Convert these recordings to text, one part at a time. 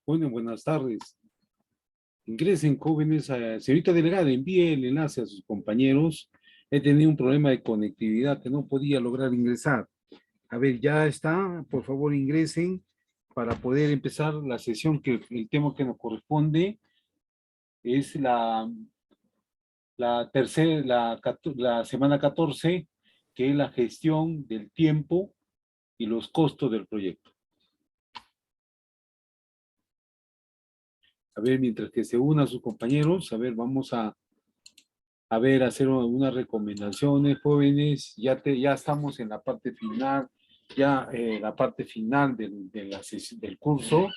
Bueno, buenas tardes. Ingresen, jóvenes. Señorita delegada, envíe el enlace a sus compañeros. He tenido un problema de conectividad que no podía lograr ingresar. A ver, ya está. Por favor, ingresen para poder empezar la sesión que el tema que nos corresponde es la tercera, la semana 14, que es la gestión del tiempo y los costos del proyecto. A ver, mientras que se unan sus compañeros, a ver, vamos a ver, hacer algunas recomendaciones, jóvenes. Ya estamos en la parte final, ya la parte final del curso.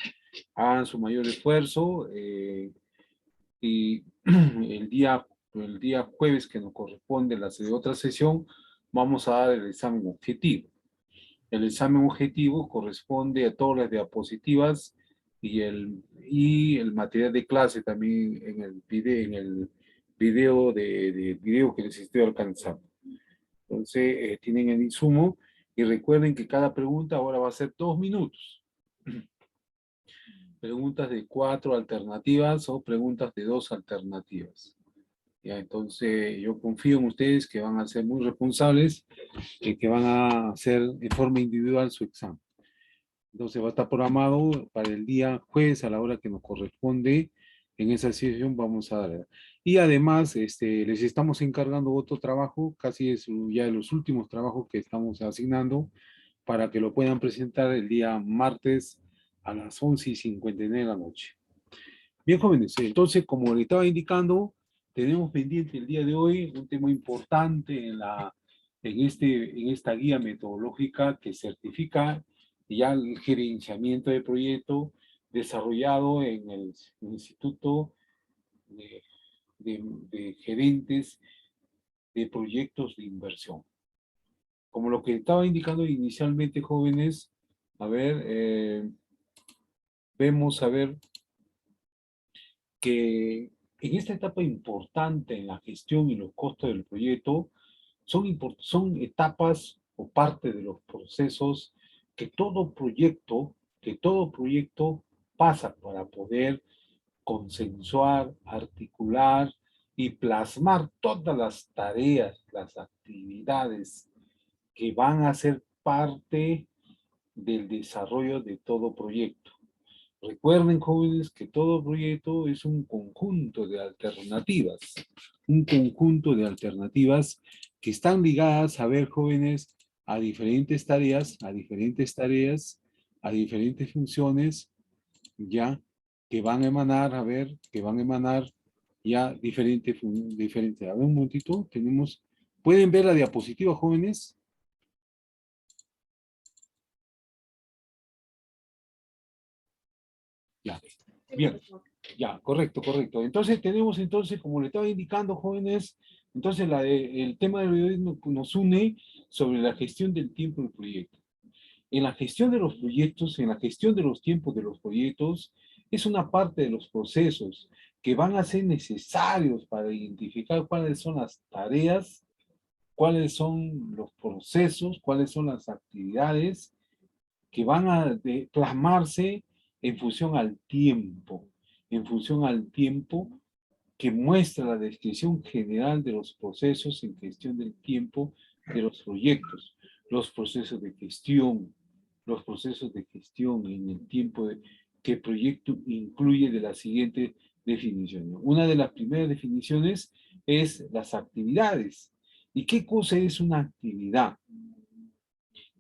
Hagan su mayor esfuerzo y el día jueves que nos corresponde la otra sesión, vamos a dar el examen objetivo. El examen objetivo corresponde a todas las diapositivas y el material de clase también en el video que les estoy alcanzando. Entonces, tienen el insumo y recuerden que cada pregunta ahora va a ser 2 minutos. Preguntas de 4 alternativas o preguntas de 2 alternativas. Ya, entonces, yo confío en ustedes que van a ser muy responsables y que van a hacer de forma individual su examen. Entonces va a estar programado para el día jueves a la hora que nos corresponde. En esa sesión vamos a dar. Y además, les estamos encargando otro trabajo, casi es ya de los últimos trabajos que estamos asignando, para que lo puedan presentar el día martes a las 11:59 de la noche. Bien, jóvenes, entonces, como le estaba indicando, tenemos pendiente el día de hoy un tema importante en esta guía metodológica que certifica ya el gerenciamiento de proyecto desarrollado en el Instituto de, de Gerentes de Proyectos de Inversión. Como lo que estaba indicando inicialmente, jóvenes, a ver, vemos a ver que en esta etapa importante en la gestión y los costos del proyecto son etapas o parte de los procesos que todo proyecto pasa para poder consensuar, articular y plasmar todas las tareas, las actividades que van a ser parte del desarrollo de todo proyecto. Recuerden, jóvenes, que todo proyecto es un conjunto de alternativas que están ligadas, a ver, jóvenes, a diferentes funciones, ya, que van a emanar, que van a emanar ya diferentes. A ver, un momentito, ¿pueden ver la diapositiva, jóvenes? Ya, bien. Ya, correcto, correcto. Entonces tenemos como le estaba indicando, jóvenes, entonces el tema de hoy nos une sobre la gestión del tiempo del proyecto. En la gestión de los proyectos, en la gestión de los tiempos de los proyectos, es una parte de los procesos que van a ser necesarios para identificar cuáles son las tareas, cuáles son los procesos, cuáles son las actividades que van a plasmarse en función al tiempo, que muestra la descripción general de los procesos en gestión del tiempo de los proyectos, los procesos de gestión, en el tiempo que el proyecto incluye de la siguiente definición. Una de las primeras definiciones es las actividades. ¿Y qué cosa es una actividad?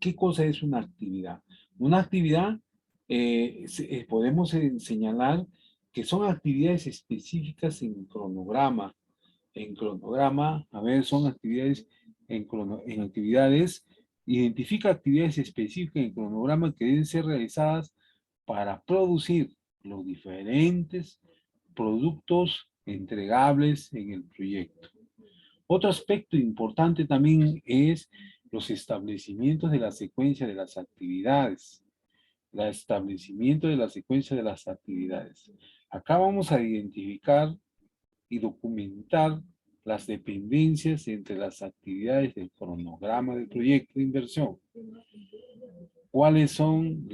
¿Qué cosa es una actividad? Una actividad, podemos señalar que son actividades específicas en cronograma. En cronograma, a ver, son actividades en actividades, identifica actividades específicas en cronograma que deben ser realizadas para producir los diferentes productos entregables en el proyecto. Otro aspecto importante también es los establecimientos de la secuencia de las actividades. El establecimiento de la secuencia de las actividades. Acá vamos a identificar y documentar las dependencias entre las actividades del cronograma del proyecto de inversión. ¿Cuáles son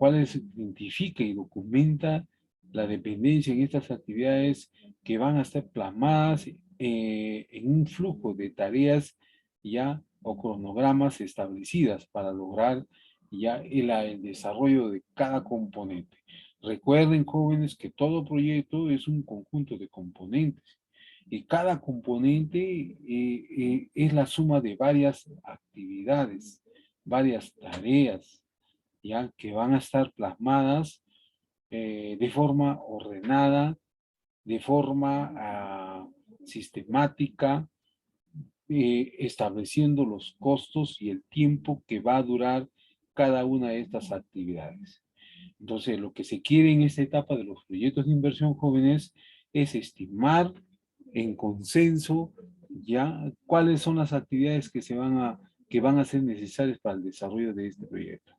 identifica y documenta la dependencia en estas actividades que van a estar plasmadas en un flujo de tareas ya o cronogramas establecidas para lograr ya el desarrollo de cada componente. Recuerden, jóvenes, que todo proyecto es un conjunto de componentes y cada componente es la suma de varias actividades, varias tareas, ya que van a estar plasmadas de forma ordenada, de forma sistemática, estableciendo los costos y el tiempo que va a durar cada una de estas actividades. Entonces, lo que se quiere en esta etapa de los proyectos de inversión jóvenes es estimar en consenso ya cuáles son las actividades que van a ser necesarias para el desarrollo de este proyecto.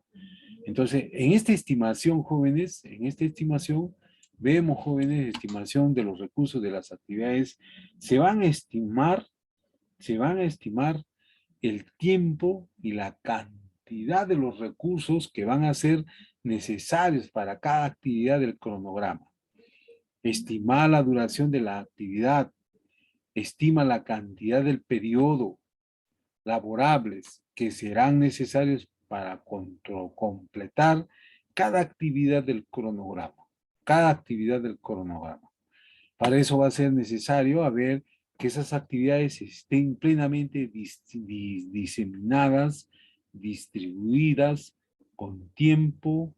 Entonces, en esta estimación, jóvenes, en esta estimación, vemos, jóvenes, estimación de los recursos de las actividades, se van a estimar el tiempo y la cantidad de los recursos que van a ser necesarios para cada actividad del cronograma. Estimar la duración de la actividad, estima la cantidad del periodo laborables que serán necesarios para completar cada actividad del cronograma. Cada actividad del cronograma. Para eso va a ser necesario que esas actividades estén plenamente diseminadas, distribuidas, con tiempo,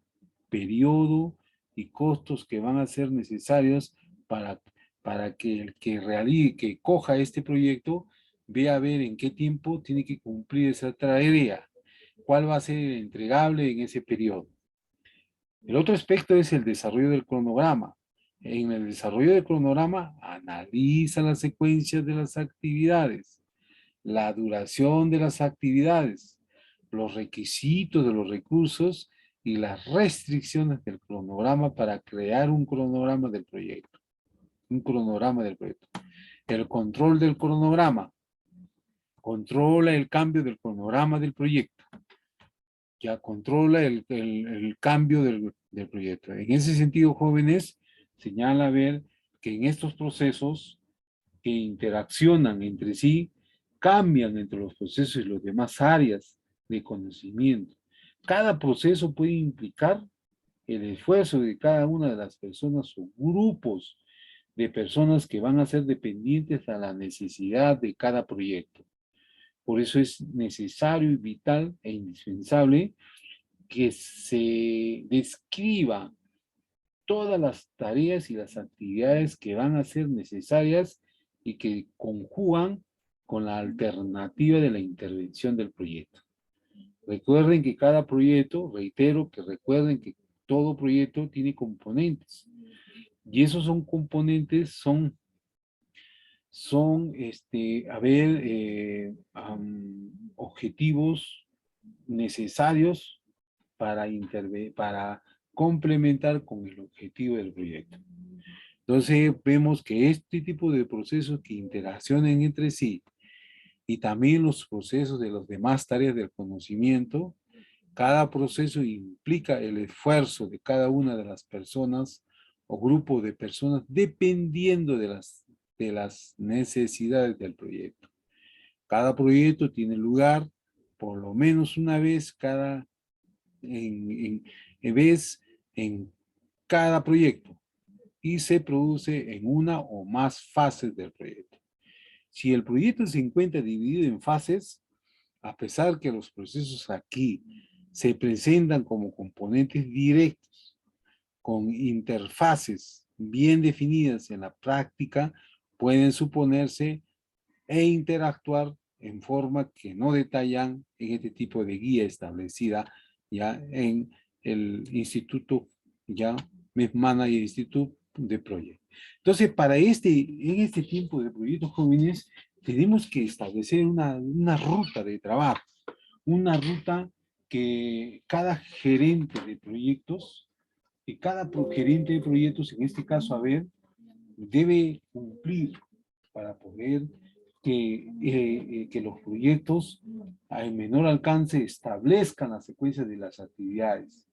periodo y costos que van a ser necesarios para, para que el que realice, que coja este proyecto, vea a ver en qué tiempo tiene que cumplir esa tarea, cuál va a ser el entregable en ese periodo. El otro aspecto es el desarrollo del cronograma. En el desarrollo del cronograma, analiza las secuencias de las actividades, la duración de las actividades, los requisitos de los recursos y las restricciones del cronograma para crear un cronograma del proyecto. Un cronograma del proyecto. El control del cronograma. Controla el cambio del cronograma del proyecto. Ya controla el cambio del proyecto. En ese sentido, jóvenes, señala ver que en estos procesos que interaccionan entre sí, cambian entre los procesos y las demás áreas de conocimiento. Cada proceso puede implicar el esfuerzo de cada una de las personas o grupos de personas que van a ser dependientes a la necesidad de cada proyecto. Por eso es necesario y vital e indispensable que se describa todas las tareas y las actividades que van a ser necesarias y que conjugan con la alternativa de la intervención del proyecto. Recuerden que cada proyecto, reitero que recuerden que todo proyecto tiene componentes y esos son componentes, objetivos necesarios para complementar con el objetivo del proyecto. Entonces vemos que este tipo de procesos que interaccionan entre sí y también los procesos de las demás tareas del conocimiento, cada proceso implica el esfuerzo de cada una de las personas o grupo de personas dependiendo de las necesidades del proyecto. Cada proyecto tiene lugar por lo menos una vez en cada proyecto y se produce en una o más fases del proyecto. Si el proyecto se encuentra dividido en fases, a pesar que los procesos aquí se presentan como componentes directos, con interfaces bien definidas en la práctica, pueden suponerse e interactuar en forma que no detallan en este tipo de guía establecida ya en el Instituto, ya Manager Institute de Project. Entonces, en este tiempo de proyectos jóvenes, tenemos que establecer una ruta de trabajo, una ruta que cada gerente de proyectos, gerente de proyectos, en este caso, debe cumplir para poder que los proyectos a menor alcance establezcan la secuencia de las actividades.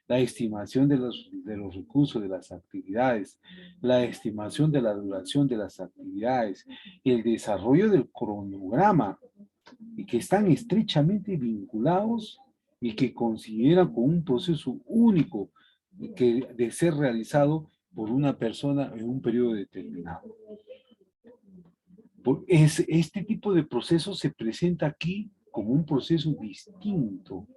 la estimación de los recursos de las actividades, la estimación de la duración de las actividades, el desarrollo del cronograma, y que están estrechamente vinculados y que consideran como un proceso único que de ser realizado por una persona en un periodo determinado. Este tipo de proceso se presenta aquí como un proceso distinto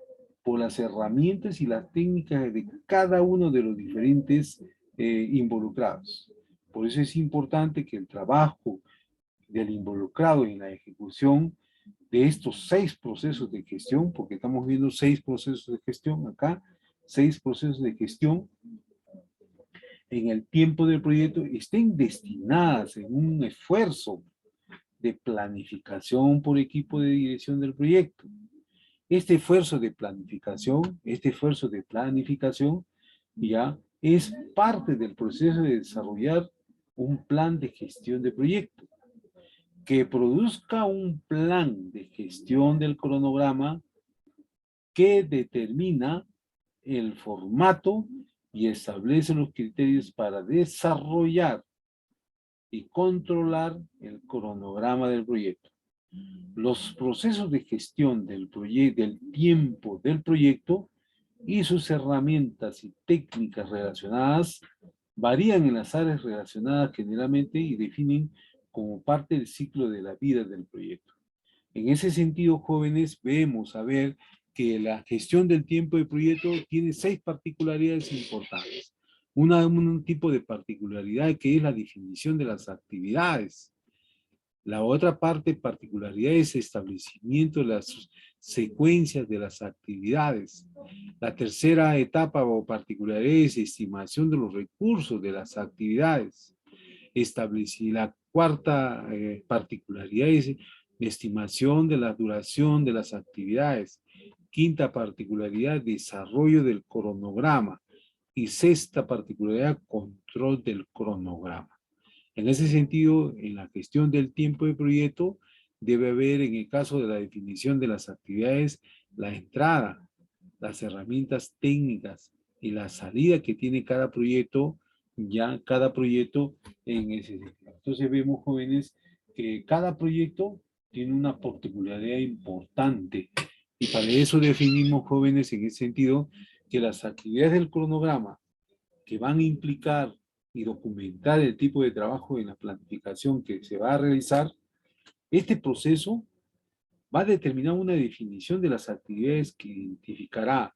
por las herramientas y las técnicas de cada uno de los diferentes involucrados. Por eso es importante que el trabajo del involucrado en la ejecución de estos 6 procesos de gestión, porque estamos viendo 6 procesos de gestión acá, 6 procesos de gestión en el tiempo del proyecto, estén destinadas en un esfuerzo de planificación por equipo de dirección del proyecto. Este esfuerzo de planificación ya es parte del proceso de desarrollar un plan de gestión de proyecto que produzca un plan de gestión del cronograma que determina el formato y establece los criterios para desarrollar y controlar el cronograma del proyecto. Los procesos de gestión del tiempo del proyecto y sus herramientas y técnicas relacionadas varían en las áreas relacionadas generalmente y definen como parte del ciclo de la vida del proyecto. En ese sentido, jóvenes, vemos a ver que la gestión del tiempo de proyecto tiene 6 particularidades importantes. Un tipo de particularidad que es la definición de las actividades. La otra particularidad es establecimiento de las secuencias de las actividades. La tercera etapa o particularidad es estimación de los recursos de las actividades. La cuarta particularidad es estimación de la duración de las actividades. Quinta particularidad, desarrollo del cronograma. Y sexta particularidad, control del cronograma. En ese sentido, en la gestión del tiempo de proyecto, debe haber, en el caso de la definición de las actividades, la entrada, las herramientas técnicas y la salida que tiene cada proyecto, en ese sentido. Entonces vemos, jóvenes, que cada proyecto tiene una particularidad importante y para eso definimos, jóvenes, en ese sentido, que las actividades del cronograma que van a implicar y documentar el tipo de trabajo en la planificación que se va a realizar, este proceso va a determinar una definición de las actividades que identificará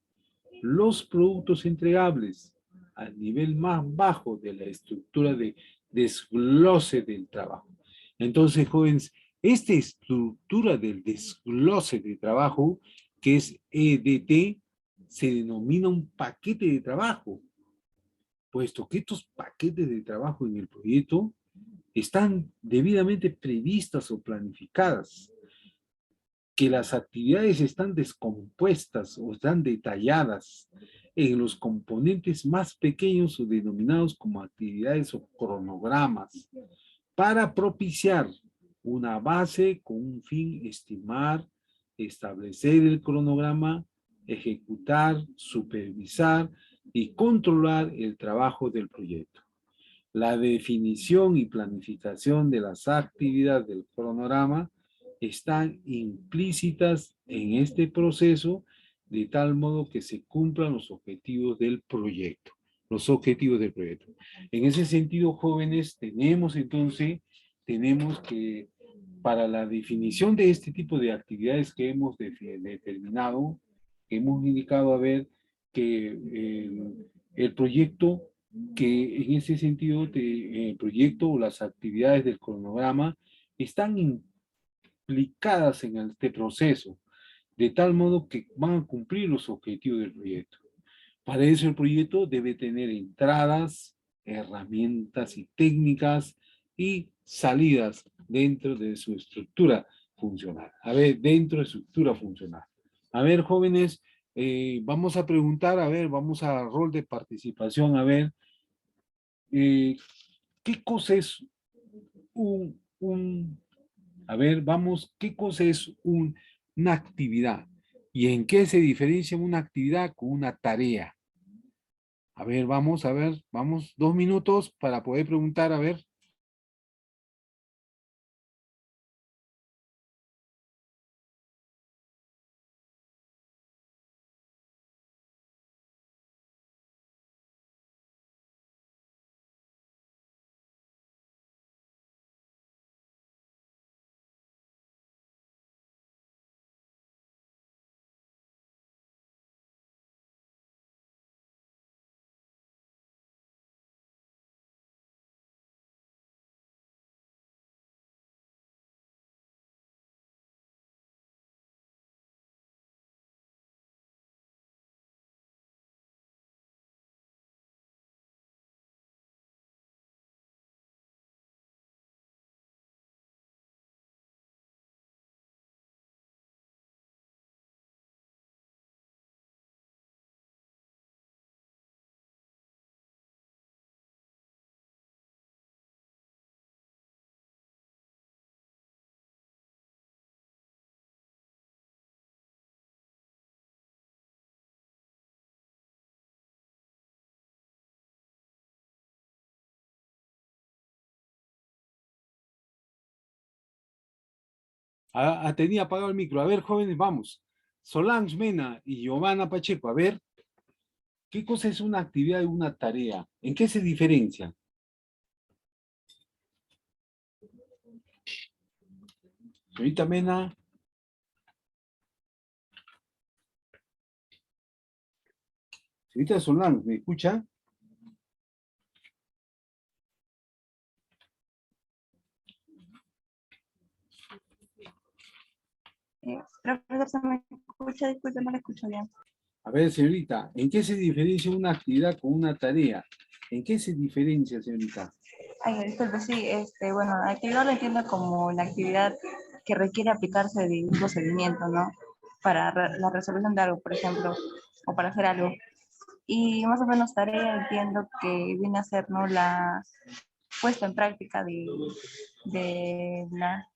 los productos entregables al nivel más bajo de la estructura de desglose del trabajo. Entonces, jóvenes, esta estructura del desglose de trabajo, que es EDT, se denomina un paquete de trabajo, puesto que estos paquetes de trabajo en el proyecto están debidamente previstas o planificadas, que las actividades están descompuestas o están detalladas en los componentes más pequeños o denominados como actividades o cronogramas, para propiciar una base con un fin: estimar, establecer el cronograma, ejecutar, supervisar y controlar el trabajo del proyecto. La definición y planificación de las actividades del cronograma están implícitas en este proceso de tal modo que se cumplan los objetivos del proyecto. Los objetivos del proyecto. En ese sentido, jóvenes, tenemos que para la definición de este tipo de actividades que hemos determinado, que hemos indicado a ver que el proyecto, que en ese sentido el proyecto o las actividades del cronograma están implicadas en este proceso, de tal modo que van a cumplir los objetivos del proyecto. Para eso el proyecto debe tener entradas, herramientas y técnicas y salidas dentro de su estructura funcional. A ver, dentro de su estructura funcional. A ver, jóvenes, vamos a preguntar, a ver, vamos a rol de participación, a ver, ¿qué cosa es a ver, vamos, ¿qué cosa es una actividad? ¿Y en qué se diferencia una actividad con una tarea? A ver, vamos, 2 minutos para poder preguntar, a ver. Tenía apagado el micro. A ver, jóvenes, vamos. Solange Mena y Giovanna Pacheco, a ver, ¿qué cosa es una actividad y una tarea? ¿En qué se diferencia? Señorita Mena, señorita Solange, ¿me escucha? Profesor, ¿se me escucha? Disculpe, no le escucho bien. A ver, señorita, ¿en qué se diferencia una actividad con una tarea? ¿En qué se diferencia, señorita? Ay, disculpe, sí, bueno, la actividad lo entiendo como la actividad que requiere aplicarse de un procedimiento, ¿no? Para la resolución de algo, por ejemplo, o para hacer algo. Y más o menos tarea entiendo que viene a ser, ¿no? La puesta en práctica de, la,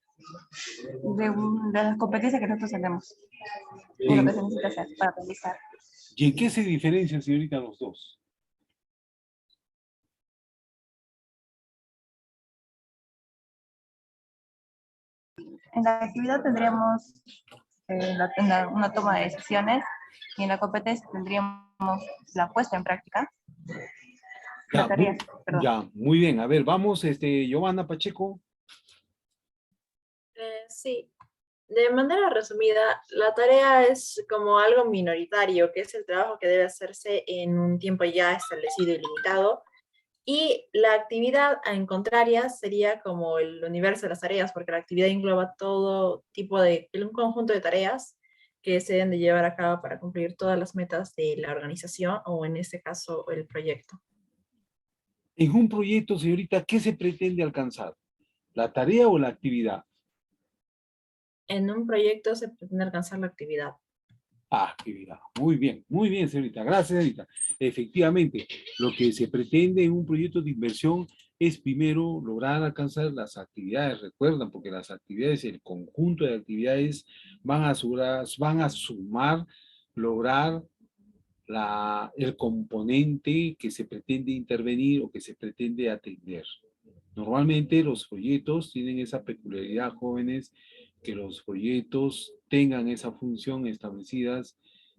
de las competencias que nosotros tenemos, de lo que ¿En, se necesita hacer para realizar. ¿Y en qué se diferencian, señorita, los dos? En la actividad tendríamos una toma de decisiones y en la competencia tendríamos la puesta en práctica, la Ya, tarea, perdón. ya, muy bien. A ver, vamos, Giovanna Pacheco. Sí, de manera resumida, la tarea es como algo minoritario, que es el trabajo que debe hacerse en un tiempo ya establecido y limitado. Y la actividad en contraria sería como el universo de las tareas, porque la actividad engloba todo tipo de, un conjunto de tareas que se deben de llevar a cabo para cumplir todas las metas de la organización o en este caso el proyecto. En un proyecto, señorita, ¿qué se pretende alcanzar? ¿La tarea o la actividad? En un proyecto se pretende alcanzar la actividad. Actividad. Muy bien, señorita. Gracias, señorita. Efectivamente, lo que se pretende en un proyecto de inversión es primero lograr alcanzar las actividades. Recuerdan, porque las actividades, el conjunto de actividades van a sumar, lograr el componente que se pretende intervenir o que se pretende atender. Normalmente los proyectos tienen esa peculiaridad, jóvenes, que los proyectos tengan esa función establecidas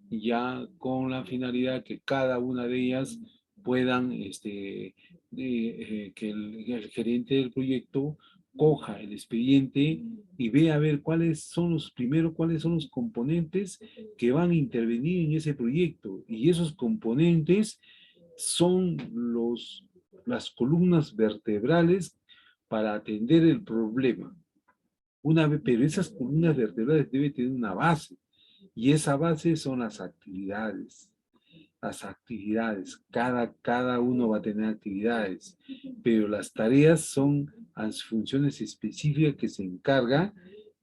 ya con la finalidad que cada una de ellas puedan, que el gerente del proyecto coja el expediente y vea a ver cuáles son los componentes que van a intervenir en ese proyecto. Y esos componentes son las columnas vertebrales para atender el problema. Pero esas columnas vertebrales deben tener una base, y esa base son las actividades. Las actividades, cada uno va a tener actividades, pero las tareas son las funciones específicas que se encarga,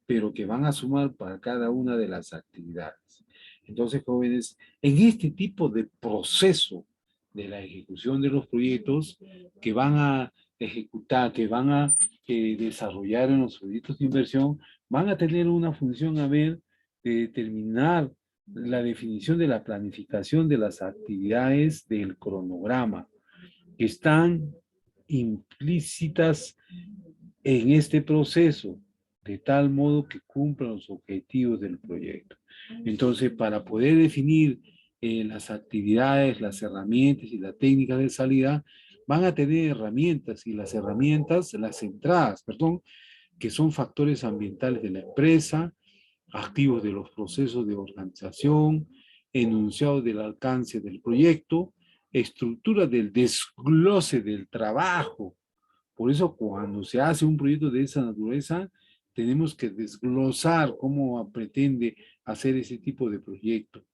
pero que van a sumar para cada una de las actividades. Entonces, jóvenes, en este tipo de proceso de la ejecución de los proyectos que van a ejecutar, que van a desarrollar en los proyectos de inversión, van a tener una función a ver de determinar la definición de la planificación de las actividades del cronograma, que están implícitas en este proceso, de tal modo que cumplan los objetivos del proyecto. Entonces, para poder definir las actividades, las herramientas y las técnicas de salida, van a tener herramientas, y las herramientas, las entradas, perdón, que son factores ambientales de la empresa, activos de los procesos de organización, enunciados del alcance del proyecto, estructura del desglose del trabajo. Por eso cuando se hace un proyecto de esa naturaleza, tenemos que desglosar cómo pretende hacer ese tipo de proyecto,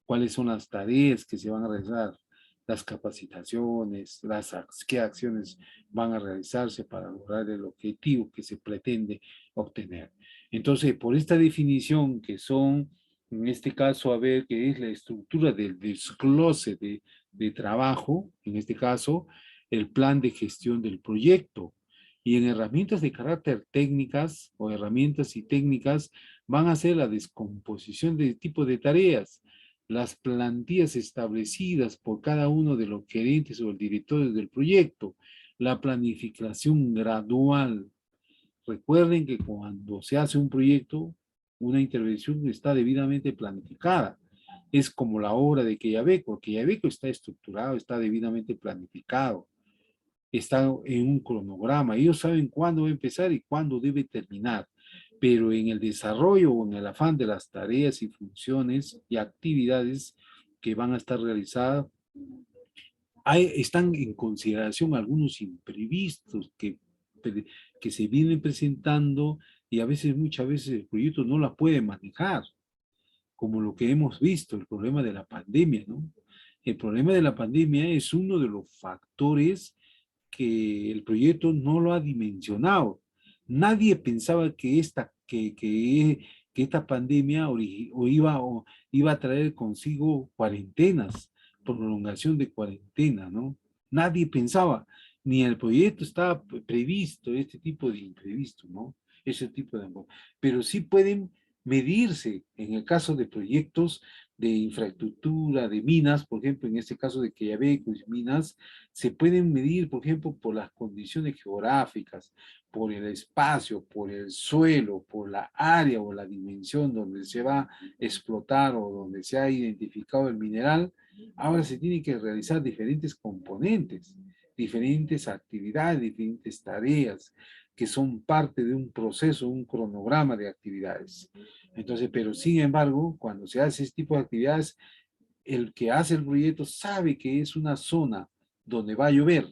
cuáles son las tareas que se van a realizar, las capacitaciones, qué acciones van a realizarse para lograr el objetivo que se pretende obtener. Entonces, por esta definición que son, en este caso, a ver, que es la estructura del desglose de trabajo, en este caso, el plan de gestión del proyecto. Y en herramientas de carácter técnicas o herramientas y técnicas van a ser la descomposición de tipo de tareas, las plantillas establecidas por cada uno de los gerentes o el director del proyecto, la planificación gradual. Recuerden que cuando se hace un proyecto, una intervención está debidamente planificada. Es como la obra de Quellaveco. Quellaveco está estructurado, está debidamente planificado, está en un cronograma. Ellos saben cuándo va a empezar y cuándo debe terminar. Pero en el desarrollo o en el afán de las tareas y funciones y actividades que van a estar realizadas, están en consideración algunos imprevistos que se vienen presentando, y a veces, muchas veces el proyecto no la puede manejar, como lo que hemos visto, el problema de la pandemia, ¿no? El problema de la pandemia es uno de los factores que el proyecto no lo ha dimensionado. Nadie pensaba que esta pandemia iba a traer consigo cuarentenas, prolongación de cuarentena, ¿no? Nadie pensaba, ni el proyecto estaba previsto este tipo de imprevisto, ¿no? Ese tipo de... Pero sí pueden medirse en el caso de proyectos de infraestructura, de minas, por ejemplo, en este caso de Quellaveco y minas, se pueden medir, por ejemplo, por las condiciones geográficas, por el espacio, por el suelo, por la área o la dimensión donde se va a explotar o donde se ha identificado el mineral. Ahora se tienen que realizar diferentes componentes, diferentes actividades, diferentes tareas que son parte de un proceso, un cronograma de actividades. Entonces, pero sin embargo, cuando se hace este tipo de actividades, el que hace el proyecto sabe que es una zona donde va a llover,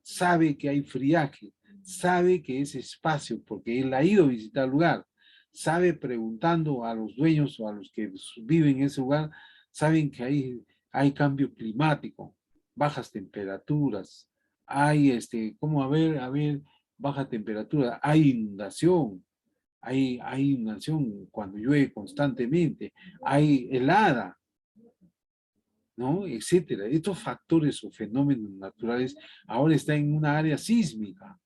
sabe que hay friaje, sabe que es espacio, porque él ha ido a visitar el lugar, sabe, preguntando a los dueños o a los que viven en ese lugar, saben que hay cambio climático, bajas temperaturas, hay, ¿cómo? A ver, baja temperatura, hay inundación cuando llueve constantemente, hay helada, ¿no? Etcétera. Estos factores o fenómenos naturales ahora están en una área sísmica.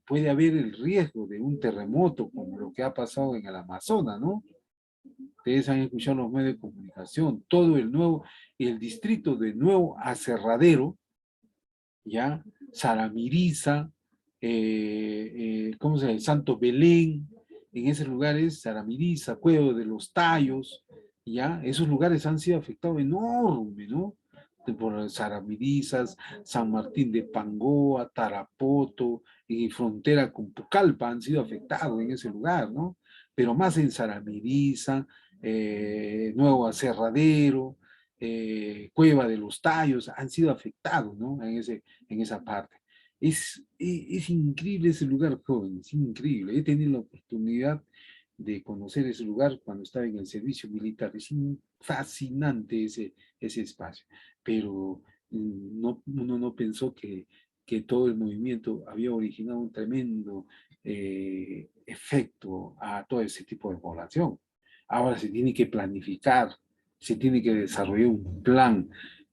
Puede haber el riesgo de un terremoto, como lo que ha pasado en el Amazonas, ¿no? Ustedes han escuchado los medios de comunicación, todo el distrito de Nuevo Aserradero, ¿ya? Saramiriza, ¿cómo se llama? Santo Belén, en esos lugares, Saramiriza, Cuevo de los Tallos, ¿ya? Esos lugares han sido afectados enorme, ¿no? Por Saramirizas, San Martín de Pangoa, Tarapoto, y frontera con Pucallpa han sido afectados en ese lugar, ¿no? Pero más en Saramiriza, Nuevo Aserradero, Cueva de los Tallos, han sido afectados, ¿no? En esa parte. Es increíble ese lugar, joven, es increíble. He tenido la oportunidad de conocer ese lugar cuando estaba en el servicio militar. Es fascinante ese espacio, pero uno no pensó que todo el movimiento había originado un tremendo efecto a todo ese tipo de población. Ahora se tiene que planificar, se tiene que desarrollar un plan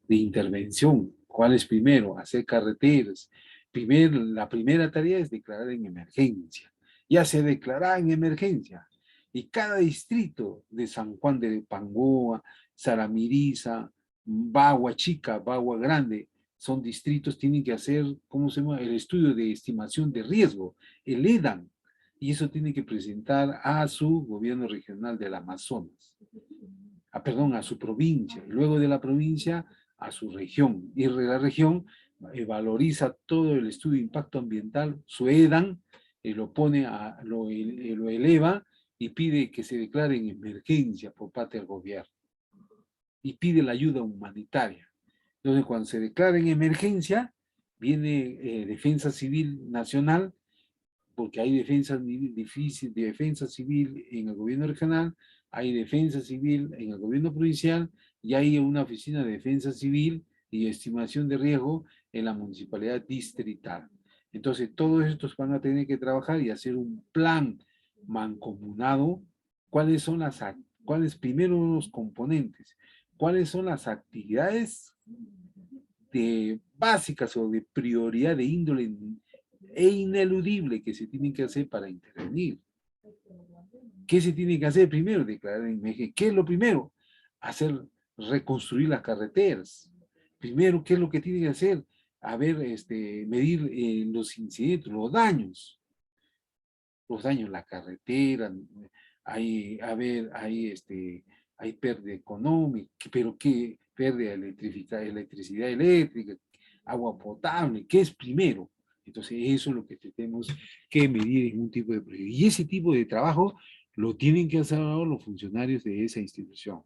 de intervención. ¿Cuál es primero? Hacer carreteras. La primera tarea es declarar en emergencia. Ya se declara en emergencia. Y cada distrito de San Juan de Pangoa, Saramiriza, Bagua Chica, Bagua Grande, son distritos, tienen que hacer, ¿cómo se llama? El estudio de estimación de riesgo, el EDAN, y eso tiene que presentar a su gobierno regional del Amazonas, a su provincia, y luego de la provincia a su región, y la región valoriza todo el estudio de impacto ambiental, su EDAN, lo eleva y pide que se declare en emergencia por parte del gobierno, y pide la ayuda humanitaria. Entonces, cuando se declara en emergencia, viene Defensa Civil Nacional, porque hay defensa civil en el gobierno regional, hay defensa civil en el gobierno provincial y hay una oficina de defensa civil y estimación de riesgo en la municipalidad distrital. Entonces, todos estos van a tener que trabajar y hacer un plan mancomunado. ¿Cuáles primero los componentes? ¿Cuáles son las actividades básicas o de prioridad de índole e ineludible que se tienen que hacer para intervenir? ¿Qué se tiene que hacer primero? Declarar en emergencia. ¿Qué es lo primero? Reconstruir las carreteras. Primero, ¿qué es lo que tiene que hacer? Medir los incidentes, los daños, la carretera, hay pérdida económica, pero ¿qué? Pérdida de electricidad eléctrica, agua potable, ¿qué es primero? Entonces eso es lo que tenemos que medir en un tipo de proyecto. Y ese tipo de trabajo lo tienen que hacer ahora los funcionarios de esa institución.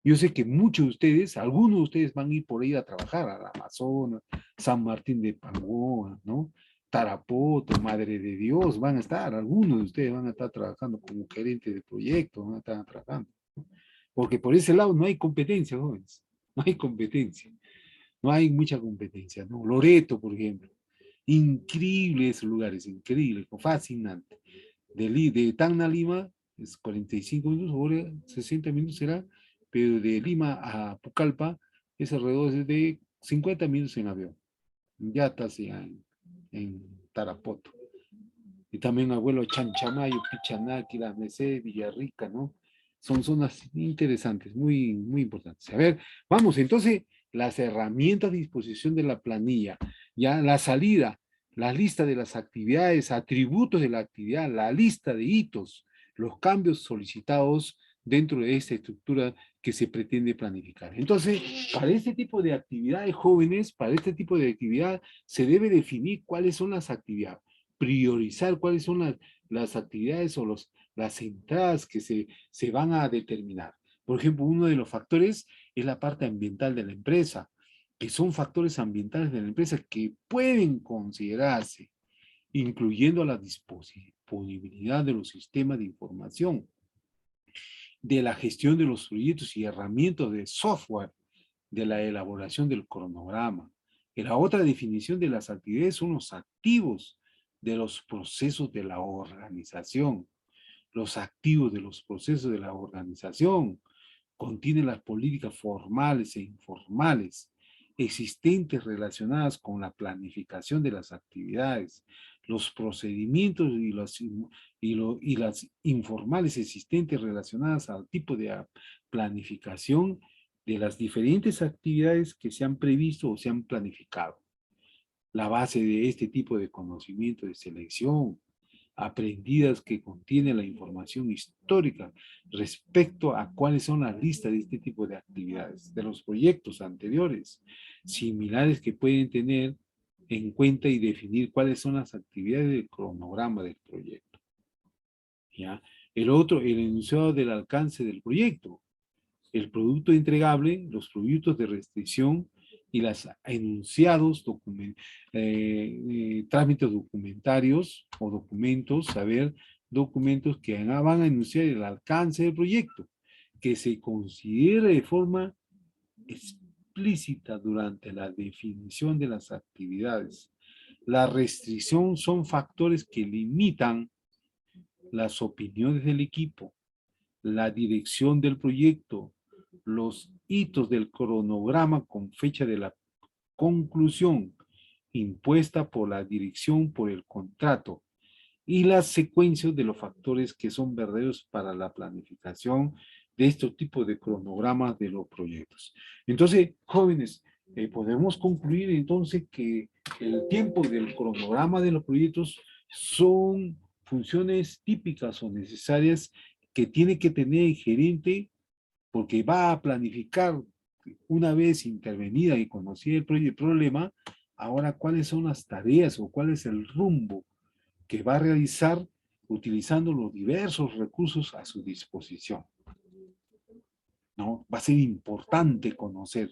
Yo sé que muchos de ustedes, algunos de ustedes van a ir por ahí a trabajar a la Amazonas, San Martín de Pangoa, ¿no? Tarapoto, Madre de Dios, van a estar, algunos de ustedes van a estar trabajando como gerente de proyecto, van a estar trabajando. Porque por ese lado no hay competencia, jóvenes, no hay competencia, no hay mucha competencia, ¿no? Loreto, por ejemplo, increíble esos lugares, increíble, fascinante. De Tacna a Lima es 45 minutos, ahora 60 minutos será, pero de Lima a Pucallpa es alrededor de 50 minutos en avión. Ya estás en Tarapoto. Y también abuelo Chanchamayo, Pichanaki, La Merced, Villarrica, ¿no? Son zonas interesantes, muy, muy importantes. A ver, vamos, entonces, las herramientas a disposición de la planilla, ya la salida, la lista de las actividades, atributos de la actividad, la lista de hitos, los cambios solicitados dentro de esta estructura que se pretende planificar. Entonces, para este tipo de actividades jóvenes, para este tipo de actividad, se debe definir cuáles son las actividades, priorizar cuáles son las actividades o las entradas que se van a determinar. Por ejemplo, uno de los factores es la parte ambiental de la empresa, que son factores ambientales de la empresa que pueden considerarse, incluyendo la disponibilidad de los sistemas de información, de la gestión de los proyectos y herramientas de software, de la elaboración del cronograma. Y la otra definición de las actividades son los activos de los procesos de la organización. Los activos de los procesos de la organización contienen las políticas formales e informales existentes relacionadas con la planificación de las actividades, los procedimientos y las informales existentes relacionadas al tipo de planificación de las diferentes actividades que se han previsto o se han planificado. La base de este tipo de conocimiento de selección, aprendidas que contiene la información histórica respecto a cuáles son las listas de este tipo de actividades, de los proyectos anteriores, similares que pueden tener en cuenta y definir cuáles son las actividades del cronograma del proyecto. ¿Ya? El enunciado del alcance del proyecto, el producto entregable, los productos de restricción y los enunciados, trámites documentarios o documentos, documentos que van a enunciar el alcance del proyecto, que se considere de forma explícita durante la definición de las actividades. La restricción son factores que limitan las opiniones del equipo, la dirección del proyecto, los hitos del cronograma con fecha de la conclusión impuesta por la dirección por el contrato y la secuencia de los factores que son verdaderos para la planificación de estos tipos de cronogramas de los proyectos. Entonces, jóvenes, podemos concluir entonces que el tiempo del cronograma de los proyectos son funciones típicas o necesarias que tiene que tener el gerente porque va a planificar una vez intervenida y conocida el problema, ahora cuáles son las tareas o cuál es el rumbo que va a realizar utilizando los diversos recursos a su disposición. ¿No? Va a ser importante conocer.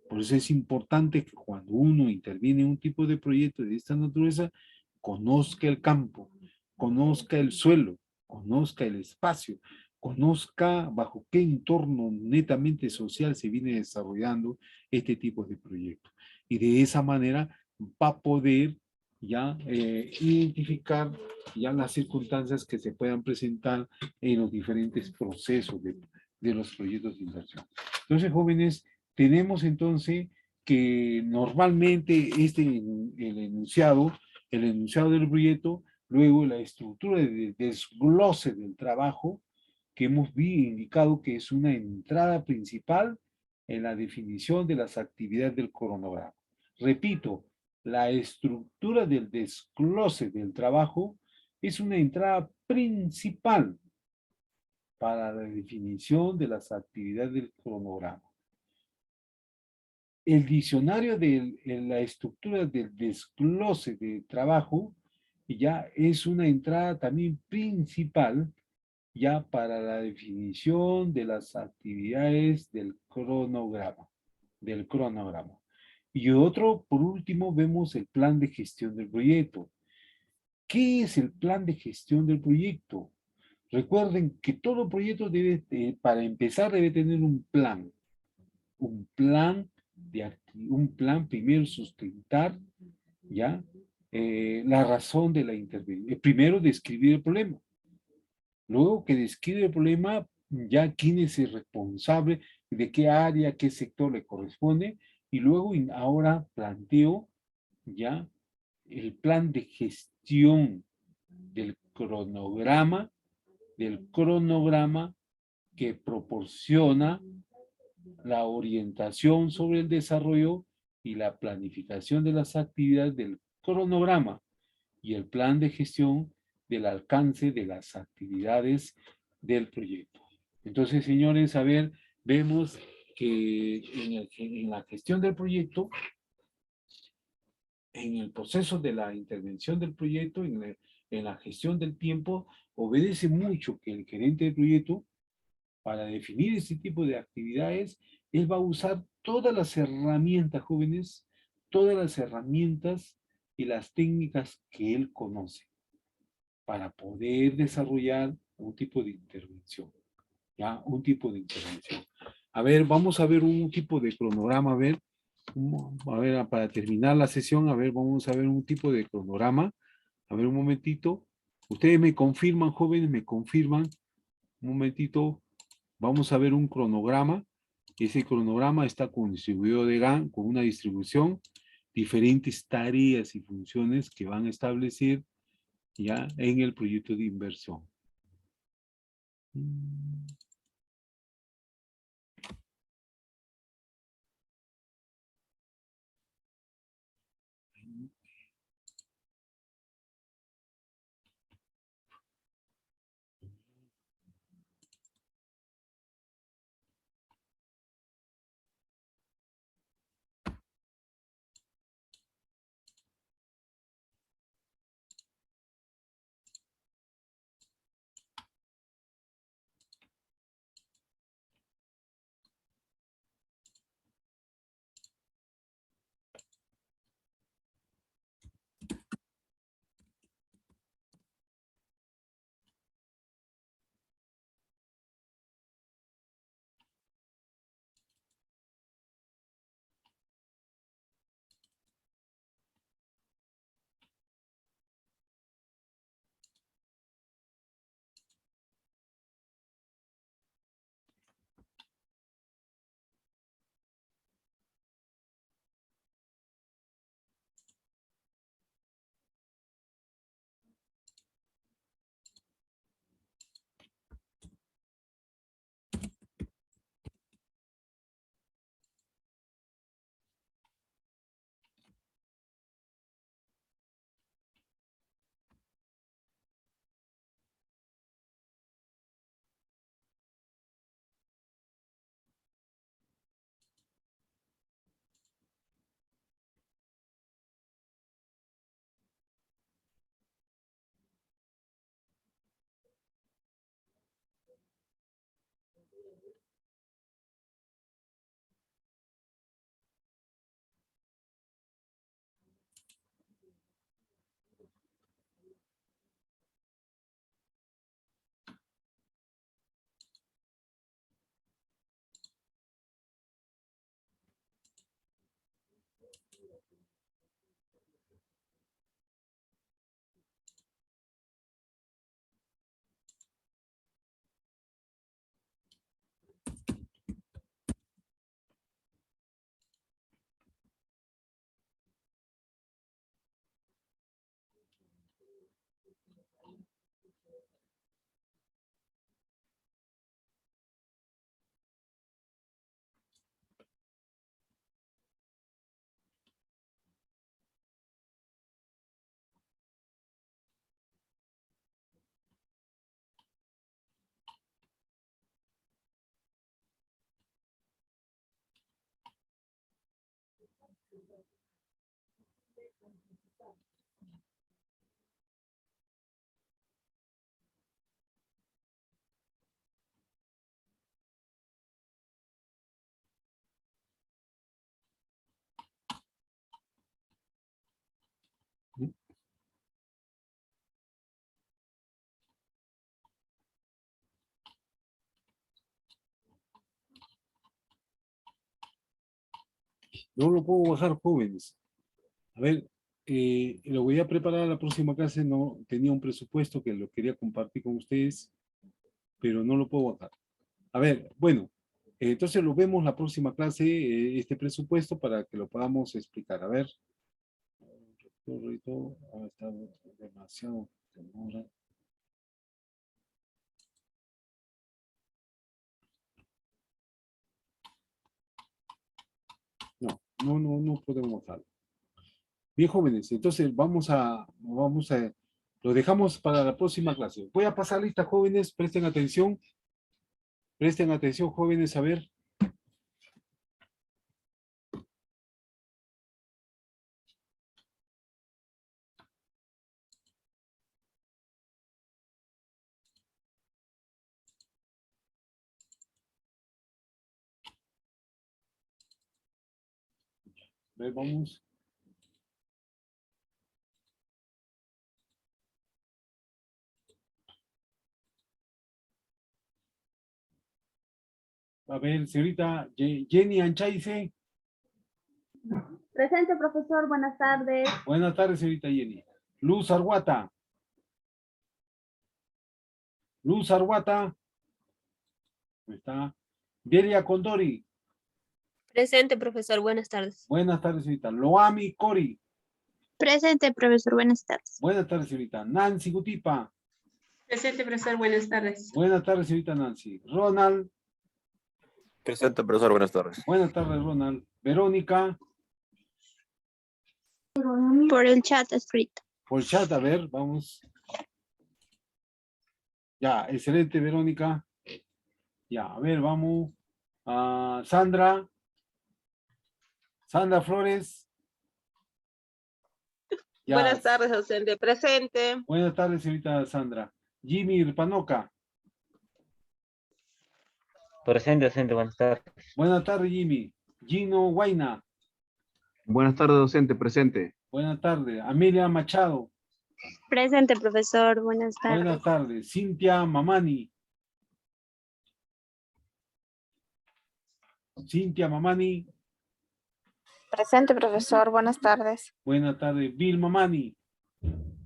Por eso es importante que cuando uno interviene en un tipo de proyecto de esta naturaleza, conozca el campo, conozca el suelo, conozca el espacio, conozca bajo qué entorno netamente social se viene desarrollando este tipo de proyecto. Y de esa manera va a poder ya identificar ya las circunstancias que se puedan presentar en los diferentes procesos de los proyectos de inversión. Entonces, jóvenes, tenemos entonces que normalmente el enunciado del proyecto, luego la estructura de desglose del trabajo, que hemos indicado que es una entrada principal en la definición de las actividades del cronograma. Repito, la estructura del desglose del trabajo es una entrada principal para la definición de las actividades del cronograma. El diccionario de la estructura del desglose de trabajo ya es una entrada también principal ya para la definición de las actividades del cronograma. Y otro, por último, vemos el plan de gestión del proyecto. ¿Qué es el plan de gestión del proyecto? Recuerden que todo proyecto debe, para empezar, debe tener un plan. Un plan primero sustentar, ¿ya? La razón de la intervención. Primero describir el problema. Luego que describe el problema, ya quién es el responsable, de qué área, qué sector le corresponde. Y luego ahora planteo ya el plan de gestión del cronograma que proporciona la orientación sobre el desarrollo y la planificación de las actividades del cronograma y el plan de gestión del alcance de las actividades del proyecto. Entonces, señores, a ver, vemos que en la gestión del proyecto, en el proceso de la intervención del proyecto, en la gestión del tiempo, obedece mucho que el gerente del proyecto, para definir este tipo de actividades, él va a usar todas las herramientas, jóvenes, todas las herramientas y las técnicas que él conoce para poder desarrollar un tipo de intervención. ¿Ya? Un tipo de intervención. A ver, vamos a ver un tipo de cronograma, a ver, para terminar la sesión, a ver, vamos a ver un tipo de cronograma. A ver, un momentito. Ustedes me confirman, jóvenes, me confirman. Un momentito. Vamos a ver un cronograma. Ese cronograma está con distribuido de Gantt, con una distribución, diferentes tareas y funciones que van a establecer ya en el proyecto de inversión. No lo puedo bajar, jóvenes. A ver, lo voy a preparar a la próxima clase. No tenía un presupuesto que lo quería compartir con ustedes, pero no lo puedo bajar. A ver, bueno, entonces lo vemos la próxima clase, este presupuesto, para que lo podamos explicar. A ver. Está demasiado demora. No podemos bajar. Bien, jóvenes, entonces vamos a, lo dejamos para la próxima clase. Voy a pasar lista, jóvenes, presten atención, jóvenes, a ver. A ver, vamos. A ver, señorita Jenny Anchaice. Presente, profesor. Buenas tardes. Buenas tardes, señorita Jenny. Luz Arguata. Luz Arguata. ¿Dónde está? Delia Condori. Presente, profesor. Buenas tardes. Buenas tardes, señorita. Loami Cori. Presente, profesor. Buenas tardes. Buenas tardes, señorita. Nancy Gutipa. Presente, profesor. Buenas tardes. Buenas tardes, señorita Nancy. Ronald. Presente, profesor. Buenas tardes. Buenas tardes, Ronald. Verónica. Por el chat escrito. Por chat, a ver, vamos. Ya, excelente, Verónica. Ya, a ver, vamos. Sandra. Sandra Flores. Ya. Buenas tardes, docente. Presente. Buenas tardes, señorita Sandra. Jimmy Ripanoca. Presente, docente, buenas tardes. Buenas tardes, Jimmy. Gino Guaina. Buenas tardes, docente. Presente. Buenas tardes. Amelia Machado. Presente, profesor. Buenas tardes. Buenas tardes. Cintia Mamani. Cintia Mamani. Presente, profesor. Buenas tardes. Buenas tardes. Bill Mamani.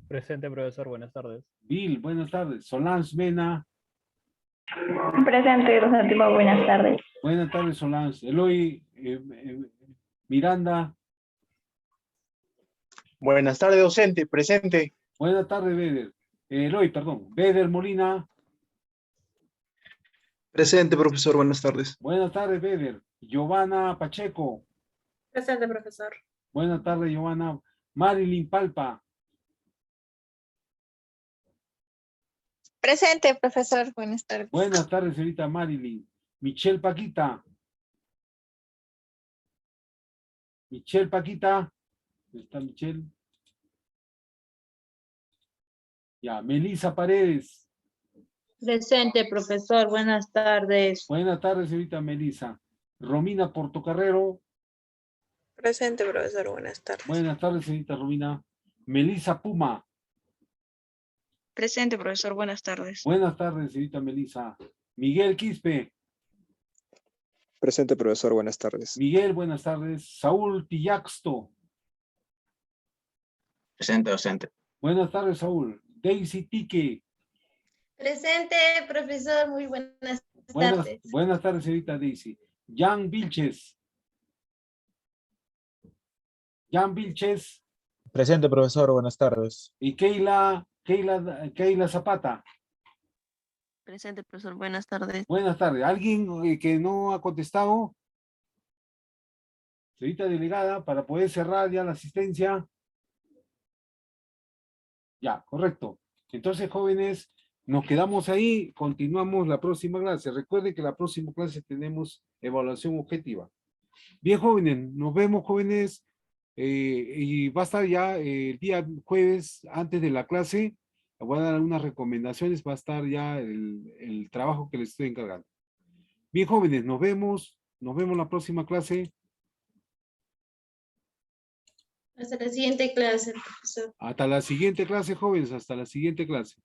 Presente, profesor, buenas tardes. Bill, buenas tardes. Solange Mena. Presente, docente. Buenas tardes. Buenas tardes, Solange. Eloy Miranda. Buenas tardes, docente. Presente. Buenas tardes, Beder. Eloy, perdón. Beder Molina. Presente, profesor. Buenas tardes. Buenas tardes, Beder. Giovanna Pacheco. Presente, profesor. Buenas tardes, Giovanna. Marilyn Palpa. Presente, profesor. Buenas tardes. Buenas tardes, señorita Marilyn. Michelle Paquita. Michelle Paquita. ¿Dónde está Michelle? Ya, Melissa Paredes. Presente, profesor. Buenas tardes. Buenas tardes, señorita Melissa. Romina Portocarrero. Presente, profesor. Buenas tardes. Buenas tardes, señorita Romina. Melissa Puma. Presente, profesor. Buenas tardes. Buenas tardes, señorita Melissa. Miguel Quispe. Presente, profesor. Buenas tardes. Miguel, buenas tardes. Saúl Tillaxto. Presente, docente. Buenas tardes, Saúl. Daisy Tique. Presente, profesor. Muy buenas tardes. Buenas tardes, señorita Daisy. Jan Vilches. Jan Vilches. Presente, profesor. Buenas tardes. Y Keila Zapata. Presente, profesor. Buenas tardes. Buenas tardes. ¿Alguien que no ha contestado? Señorita delegada, para poder cerrar ya la asistencia. Ya, correcto. Entonces, jóvenes, nos quedamos ahí. Continuamos la próxima clase. Recuerden que la próxima clase tenemos evaluación objetiva. Bien, jóvenes, nos vemos, jóvenes. Y va a estar ya el día jueves, antes de la clase, le voy a dar algunas recomendaciones, va a estar ya el trabajo que les estoy encargando. Bien, jóvenes, nos vemos la próxima clase. Hasta la siguiente clase, profesor. Hasta la siguiente clase, jóvenes, hasta la siguiente clase.